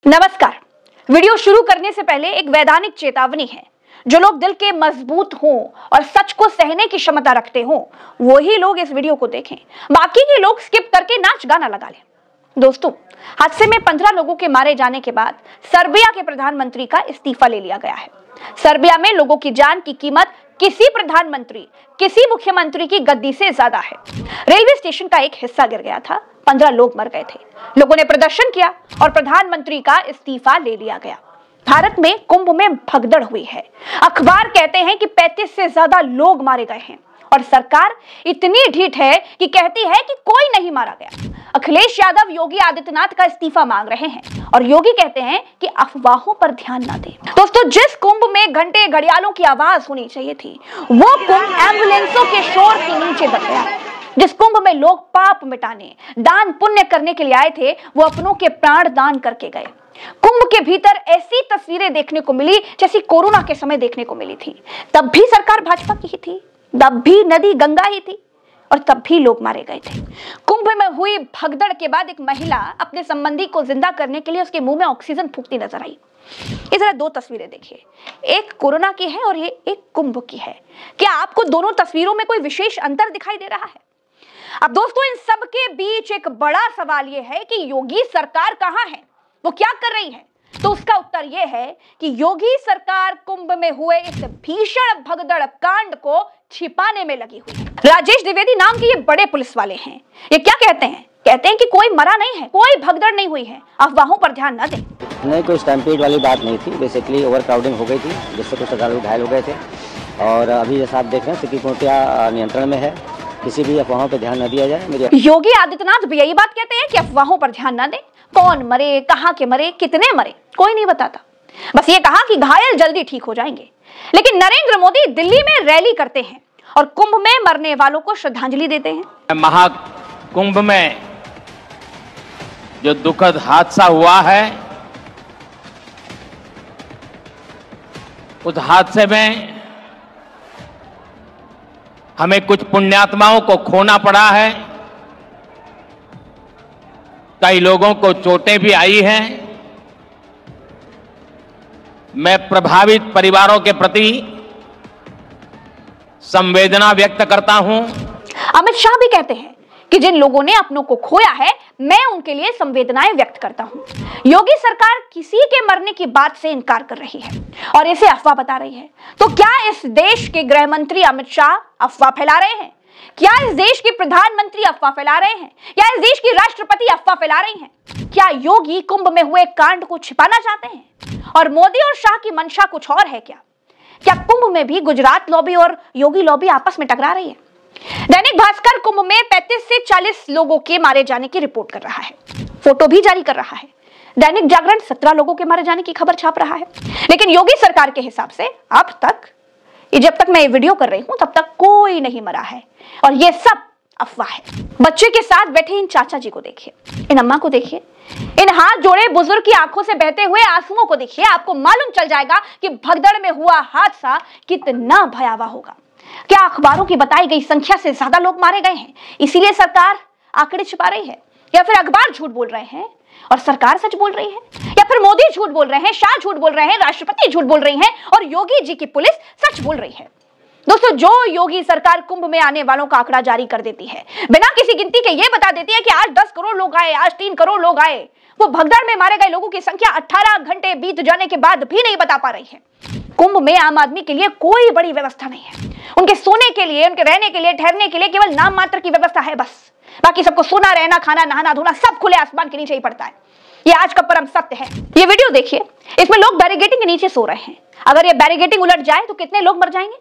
नमस्कार। वीडियो शुरू करने से पहले एक वैधानिक चेतावनी है। जो लोग दिल के मजबूत हों और सच को सहने की क्षमता रखते हों, वही लोग इस वीडियो को देखें। बाकी के लोग स्किप करके नाच गाना लगा लें। दोस्तों, हादसे में 15 लोगों के मारे जाने के बाद सर्बिया के प्रधानमंत्री का इस्तीफा ले लिया गया है। सर्बिया में लोगों की जान की कीमत किसी प्रधानमंत्री, किसी मुख्यमंत्री की गद्दी से ज्यादा है। रेलवे स्टेशन का एक हिस्सा गिर गया था, 15 लोग मर गए थे। लोगों ने प्रदर्शन किया और प्रधानमंत्री का इस्तीफा ले लिया गया। भारत में कुंभ में भगदड़ हुई है। अखबार कहते हैं कि 35 से ज्यादा लोग मारे गए हैं और सरकार इतनी ढीठ है कि कहती है कि कोई नहीं मारा गया। अखिलेश यादव योगी आदित्यनाथ का इस्तीफा मांग रहे हैं और योगी कहते हैं कि अफवाहों पर ध्यान ना दें। दोस्तों, जिस कुंभ में घंटे घड़ियालों की आवाज होनी चाहिए थी, वो कुंभ एम्बुलेंसों के शोर के नीचे दब गया। जिस कुंभ में लोग पाप मिटाने, दान पुण्य करने के लिए आए थे, वो अपनों के प्राण दान करके गए। कुंभ के भीतर ऐसी तस्वीरें देखने को मिली जैसी कोरोना के समय देखने को मिली थी। तब भी सरकार भाजपा की ही थी, तब भी नदी गंगा ही थी और तब भी लोग मारे गए थे। कुंभ में हुई भगदड़ के बाद एक महिला अपने संबंधी को जिंदा करने के लिए उसके मुंह में ऑक्सीजन फूंकती नजर आई। इस तरह दो तस्वीरें देखिए, एक कोरोना की है और ये एक कुंभ की है। क्या आपको दोनों तस्वीरों में कोई विशेष अंतर दिखाई दे रहा है? अब दोस्तों, इन सब के बीच एक बड़ा सवाल यह है कि योगी सरकार कहां है, वो क्या कर रही है? तो उसका उत्तर यह है कि योगी सरकार कुंभ में हुए इस भीषण भगदड़ कांड को छिपाने में लगी हुई है। राजेश द्विवेदी नाम के ये बड़े पुलिस वाले हैं। ये क्या कहते हैं? कहते हैं कि कोई मरा नहीं है, कोई भगदड़ नहीं हुई है, अफवाहों पर ध्यान न दें। नहीं, कोई स्टैम्पेड वाली बात नहीं थी। बेसिकली ओवर क्राउडिंग हो गई थी, जिससे कुछ श्रद्धालु घायल हो गए थे। और अभी जैसा आप देख रहे हैं, स्थिति पूर्णतया नियंत्रण में है। किसी भी अफवाहों पर ध्यान न दिया जाए। योगी आदित्यनाथ भी यही बात कहते हैं कि अफवाहों पर ध्यान न दें। कौन मरे, कहां के मरे, कितने मरे, कोई नहीं बताता। बस ये कहा कि घायल जल्दी ठीक हो जाएंगे। लेकिन नरेंद्र मोदी दिल्ली में रैली करते हैं और कुंभ में मरने वालों को श्रद्धांजलि देते हैं। महाकुंभ में जो दुखद हादसा हुआ है, उस हादसे में हमें कुछ पुण्यात्माओं को खोना पड़ा है। कई लोगों को चोटें भी आई हैं। मैं प्रभावित परिवारों के प्रति संवेदना व्यक्त करता हूं। अमित शाह भी कहते हैं कि जिन लोगों ने अपनों को खोया है, मैं उनके लिए संवेदनाएं व्यक्त करता हूं। योगी सरकार किसी के मरने की बात से इनकार कर रही है और इसे अफवाह बता रही है। तो क्या इस देश के गृह मंत्री अमित शाह अफवाह फैला रहे हैं? क्या इस देश के प्रधानमंत्री अफवाह फैला रहे हैं? क्या इस देश की राष्ट्रपति अफवाह फैला रही हैं? क्या योगी कुंभ में हुए कांड को छिपाना चाहते हैं और मोदी और शाह की मंशा कुछ और है? क्या कुंभ में भी गुजरात लॉबी और योगी लॉबी आपस में टकरा रही है? दैनिक भास्कर कुंभ में 35 से 40 लोगों के मारे जाने की रिपोर्ट कर रहा है, फोटो भी जारी कर रहा है। दैनिक जागरण 17 लोगों के मारे जाने की खबर छाप रहा है। लेकिन योगी सरकार के हिसाब से अब तक, जब तक मैं ये वीडियो कर रही हूं, तब तक कोई नहीं मरा है और ये सब अफवाह है। बच्चे के साथ बैठे इन चाचा जी को देखिए, इन अम्मा को देखिए, इन हाथ जोड़े बुजुर्ग की आंखों से बहते हुए आंसुओं को देखिए। आपको मालूम चल जाएगा कि भगदड़ में हुआ हादसा कितना भयावह होगा। क्या अखबारों की बताई गई संख्या से ज्यादा लोग मारे गए हैं, इसीलिए सरकार आंकड़े छिपा रही है? या फिर अखबार झूठ बोल रहे हैं और सरकार सच बोल रही है? या फिर मोदी झूठ बोल रहे हैं, शाह झूठ बोल रहे हैं, राष्ट्रपति झूठ बोल रही है और योगी जी की पुलिस सच बोल रही है? दोस्तों, जो योगी सरकार कुंभ में आने वालों का आंकड़ा जारी कर देती है, बिना किसी गिनती के ये बता देती है कि आज 10 करोड़ लोग आए, आज 3 करोड़ लोग आए, वो भगदड़ में मारे गए लोगों की संख्या 18 घंटे बीत जाने के बाद भी नहीं बता पा रही है। कुंभ में आम आदमी के लिए कोई बड़ी व्यवस्था नहीं है। उनके सोने के लिए, उनके रहने के लिए, ठहरने के लिए केवल नाम मात्र की व्यवस्था है बस। बाकी सबको सोना, रहना, खाना, नहाना, धोना सब खुले आसमान के नीचे ही पड़ता है। ये आज का परम सत्य है। ये वीडियो देखिए, इसमें लोग बैरिकेडिंग के नीचे सो रहे हैं। अगर ये बैरिकेडिंग उलट जाए तो कितने लोग मर जाएंगे?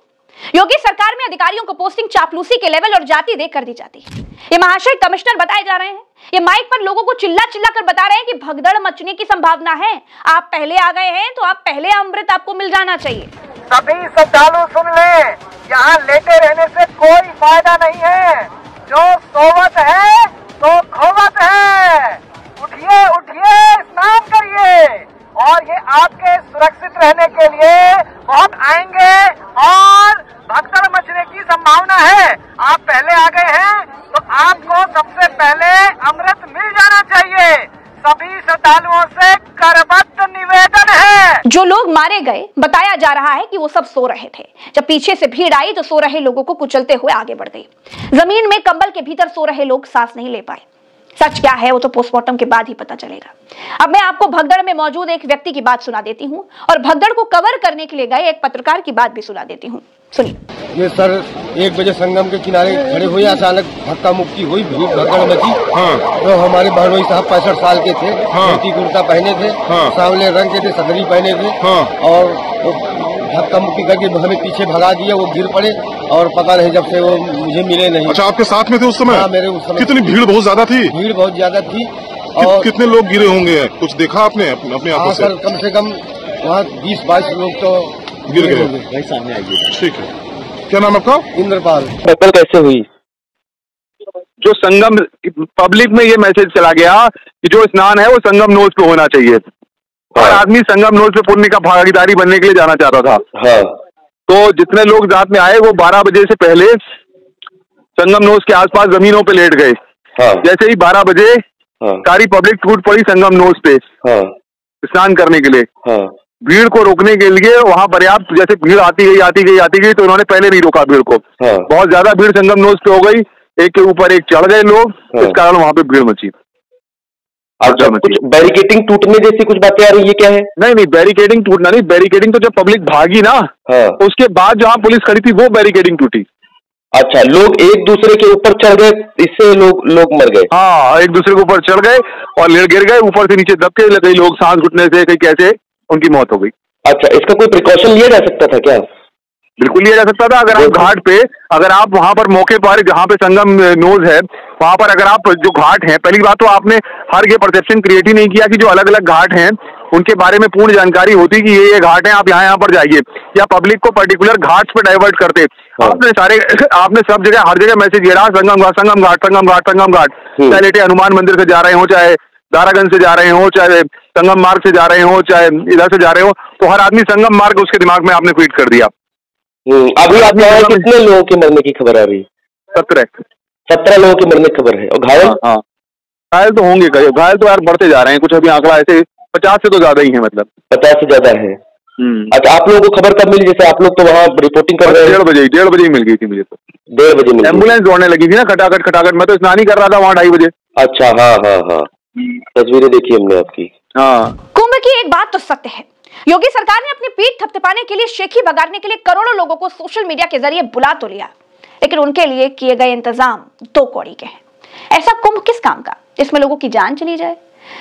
योगी सरकार में अधिकारियों को पोस्टिंग चापलूसी के लेवल और जाति देख कर दी जाती है। ये महाशय कमिश्नर बताए जा रहे हैं। ये माइक पर लोगों को चिल्ला चिल्ला कर बता रहे हैं कि भगदड़ मचने की संभावना है। आप पहले आ गए हैं तो आप पहले अमृत आपको मिल जाना चाहिए। सभी श्रद्धालु सुन लें, यहाँ लेटे रहने से कोई फायदा नहीं है। जो सोवत है तो खोवत है। उठिए उठिए, स्नान करिए और ये आपके सुरक्षित रहने के लिए बहुत आएंगे और भगदड़ मचने की संभावना है। आप पहले आ गए हैं तो आपको सबसे पहले अमृत मिल जाना चाहिए। सभी श्रद्धालुओं से करबद्ध मारे गए, बताया जा रहा है कि वो सब सो रहे थे। जब पीछे से भीड़ आई तो सो रहे लोगों को कुचलते हुए आगे बढ़ गई। जमीन में कंबल के भीतर सो रहे लोग सांस नहीं ले पाए। सच क्या है वो तो पोस्टमार्टम के बाद ही पता चलेगा। अब मैं आपको भगदड़ में मौजूद एक व्यक्ति की बात सुना देती हूँ और भगदड़ को कवर करने के लिए गए एक पत्रकार की बात भी सुना देती हूँ। सुनिए। ये सर 1 बजे संगम के किनारे खड़े हुए, अचानक धक्का मुक्की हुई, भीड़ भगदड़ मची। तो हमारे बहनोई साहब 65 साल के थे, धोती कुर्ता पहने थे, सांवले रंग के थे, सदरी पहने थे, और धक्का मुक्की करके हमें पीछे भगा दिया। वो गिर पड़े और पता नहीं जब से वो मुझे मिले नहीं। अच्छा, आपके साथ में थे उस समय? हाँ, मेरे उस समय। कितनी भीड़ बहुत ज्यादा थी? भीड़ बहुत ज्यादा थी। और कितने लोग गिरे होंगे, कुछ देखा आपने अपने आंखों से? सर कम से कम वहाँ 20-22 लोग तो गिर गए होंगे। सामने आइए। ठीक है, क्या नाम आपका? इंद्रपाल। टक्कर कैसे हुई? जो संगम पब्लिक में ये मैसेज चला गया कि जो स्नान है वो संगम नोज पे होना चाहिए। और आदमी संगम नोज पे पुण्य का भागीदारी बनने के लिए जाना चाहता था। हाँ। तो जितने लोग रात में आए वो 12 बजे से पहले संगम नोज के आसपास जमीनों पे लेट गए। हाँ। जैसे ही 12 बजे सारी पब्लिक टूट पड़ी संगम नोज पे स्नान करने के लिए। भीड़ को रोकने के लिए वहाँ पर्याप्त, जैसे भीड़ आती गई तो उन्होंने पहले नहीं रोका भीड़ को। बहुत ज्यादा भीड़ संगम नोज पे हो गई, एक के ऊपर एक चढ़ गए लोग, इस कारण वहाँ पे भीड़ मची। अच्छा, कुछ बैरिकेडिंग टूटने जैसी कुछ बातें आ रही है, क्या है? नहीं, बैरिकेडिंग टूटना नहीं, बैरिकेडिंग तो जब पब्लिक भागी ना, उसके बाद जहाँ पुलिस खड़ी थी वो बैरिकेडिंग टूटी। अच्छा, लोग एक दूसरे के ऊपर चढ़ गए, इससे लोग मर गए? हाँ, एक दूसरे के ऊपर चढ़ गए और गिर गए, ऊपर से नीचे दबके लग गए लोग, सांस घुटने से कहीं कैसे उनकी मौत हो गई। अच्छा, इसका कोई प्रिकॉशन लिया जा सकता था क्या? बिल्कुल लिया जा सकता था। अगर आप घाट पे, अगर आप वहां पर मौके पर, जहाँ पे संगम नोज है वहां पर अगर आप जो घाट है, पहली बात तो आपने हर ये परसेप्शन क्रिएट ही नहीं किया कि जो अलग अलग घाट हैं उनके बारे में पूर्ण जानकारी होती कि ये घाट है, आप यहाँ पर जाइए, या पब्लिक को पर्टिकुलर घाट्स पे डाइवर्ट करते। आपने सब जगह, हर जगह मैसेज दिया रहा संगम घाट, चाहे लेटे हनुमान मंदिर से जा रहे हो, चाहे दारागंज से जा रहे हो, चाहे संगम मार्ग से जा रहे हो, चाहे इधर से जा रहे हो, तो हर आदमी संगम मार्ग उसके दिमाग में आपने फीड कर दिया। अभी आप कितने लोगों के मरने की खबर आ रही है? 17 लोगों के मरने की खबर है। और घायल? हाँ, घायल तो होंगे, घायल तो यार बढ़ते जा रहे हैं, कुछ अभी आंकड़ा ऐसे 50 से तो ज्यादा ही है, मतलब 50 से ज्यादा है। अच्छा, आप लोगों को खबर कब मिली? जैसे आप लोग तो वहाँ रिपोर्टिंग कर रहे हैं। 1:30 बजे ही मिल गई थी मुझे तो। 1:30 बजे एम्बुलेंस दौड़ने लगी थी ना, खटाखट। मैं तो स्नान ही कर रहा था वहाँ 2:30 बजे। अच्छा, हाँ, तस्वीरें देखी हमने आपकी। हाँ। कुंभ की एक बात तो सत्य है, योगी सरकार ने अपनी पीठ थपथपाने के लिए, शेखी बगाड़ने के लिए करोड़ों लोगों को सोशल मीडिया के जरिए बुला तो लिया, लेकिन उनके लिए किए गए इंतजाम 2 कौड़ी के हैं। ऐसा कुंभ किस काम का जिसमें लोगों की जान चली जाए?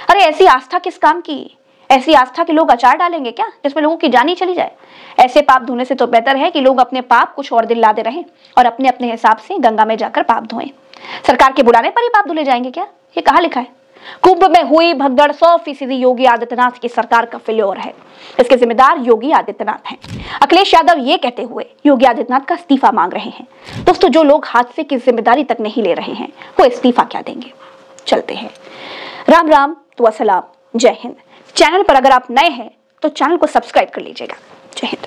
अरे ऐसी आस्था किस काम की? ऐसी आस्था के लोग अचार डालेंगे क्या जिसमें लोगों की जान ही चली जाए? ऐसे पाप धोने से तो बेहतर है कि लोग अपने पाप कुछ और दिन लादे रहें और अपने अपने हिसाब से गंगा में जाकर पाप धोएं। सरकार के बुलाने पर ही पाप धुले जाएंगे क्या? ये कहाँ लिखा है? कुंभ में हुई भगदड़ 100% योगी आदित्यनाथ की सरकार का फेल्योर है। इसके जिम्मेदार योगी आदित्यनाथ हैं। अखिलेश यादव ये कहते हुए योगी आदित्यनाथ का इस्तीफा मांग रहे हैं। दोस्तों, जो लोग हादसे की जिम्मेदारी तक नहीं ले रहे हैं वो इस्तीफा क्या देंगे? चलते हैं। राम राम, तो अस्सलाम, जय हिंद। चैनल पर अगर आप नए हैं तो चैनल को सब्सक्राइब कर लीजिएगा। जय हिंद।